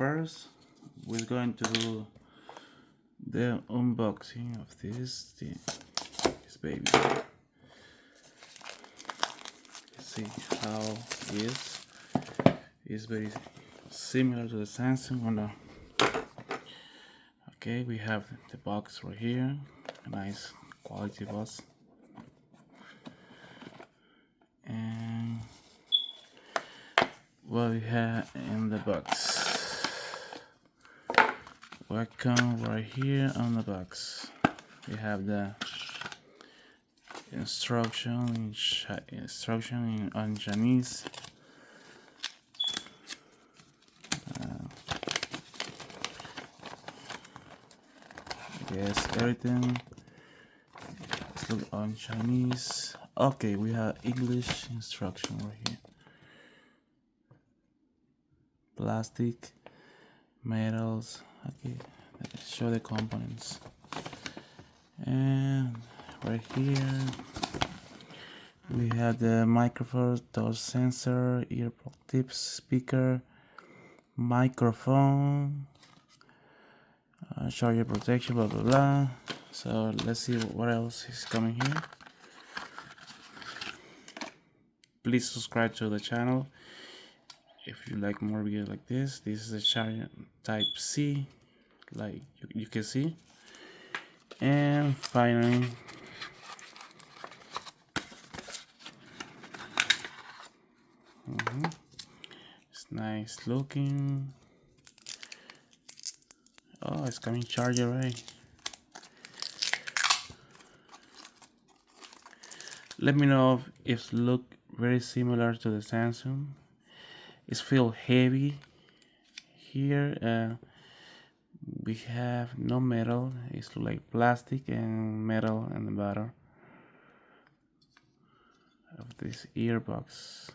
first we're going to do the unboxing of this baby. Let's see how it is. It's very similar to the Samsung one. Okay, we have the box right here, a nice quality box, and what we have in the box. Welcome right here on the box. We have the instruction on Chinese. Yes, everything is look on Chinese. Okay, we have English instruction right here. Plastic, metals. Okay, let's show the components. And right here we have the microphone, touch sensor, earplug tips, speaker, microphone, charger protection, blah blah blah. So let's see what else is coming here. Please subscribe to the channel if you like more videos like this. This is a charger type C, like you can see. And finally, it's nice looking. Oh, it's coming charger, right? Let me know if it look very similar to the Samsung. It's feel heavy here. We have no metal. It's like plastic and metal in the bottom of this earbuds.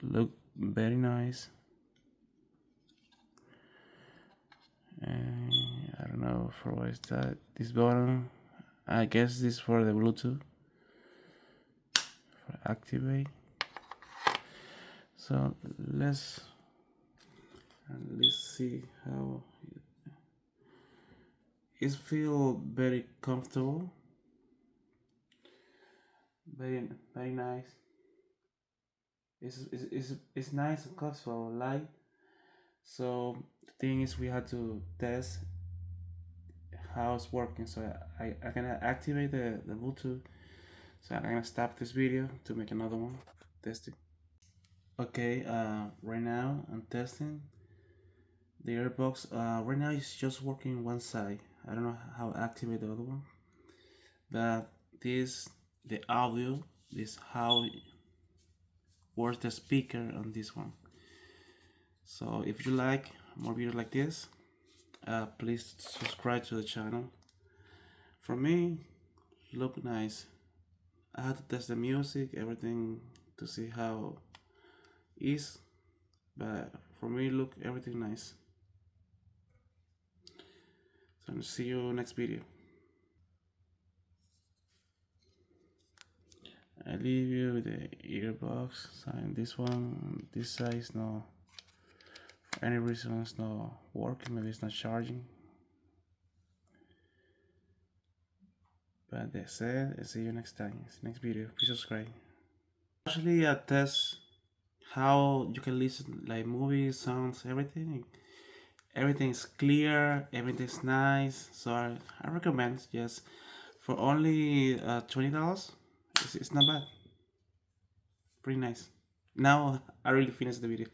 Look very nice. And I don't know for what is that. This button, I guess this is for the Bluetooth, for activate. So let's see how it feels. Very comfortable, very nice. It's nice and comfortable, light. So the thing is, we had to test how it's working. So I gonna activate the Bluetooth. So I'm gonna stop this video to make another one testing. Okay, right now I'm testing the AirPods. Right now it's just working one side. I don't know how to activate the other one, but the audio is how works the speaker on this one. So if you like more videos like this, please subscribe to the channel. For me, look nice. I had to test the music, everything to see how it is, but for me, look everything nice. So I'll see you next video. I leave you with the earbuds. And this one, this size, no, for any reason it's not working. Maybe it's not charging. But that's it. I'll see you next time. Next video. Please subscribe. Actually, I test how you can listen like movies, songs, everything. Everything's clear, everything's nice. So I recommend. Yes, for only $20, it's not bad. Pretty nice. Now I really finished the video.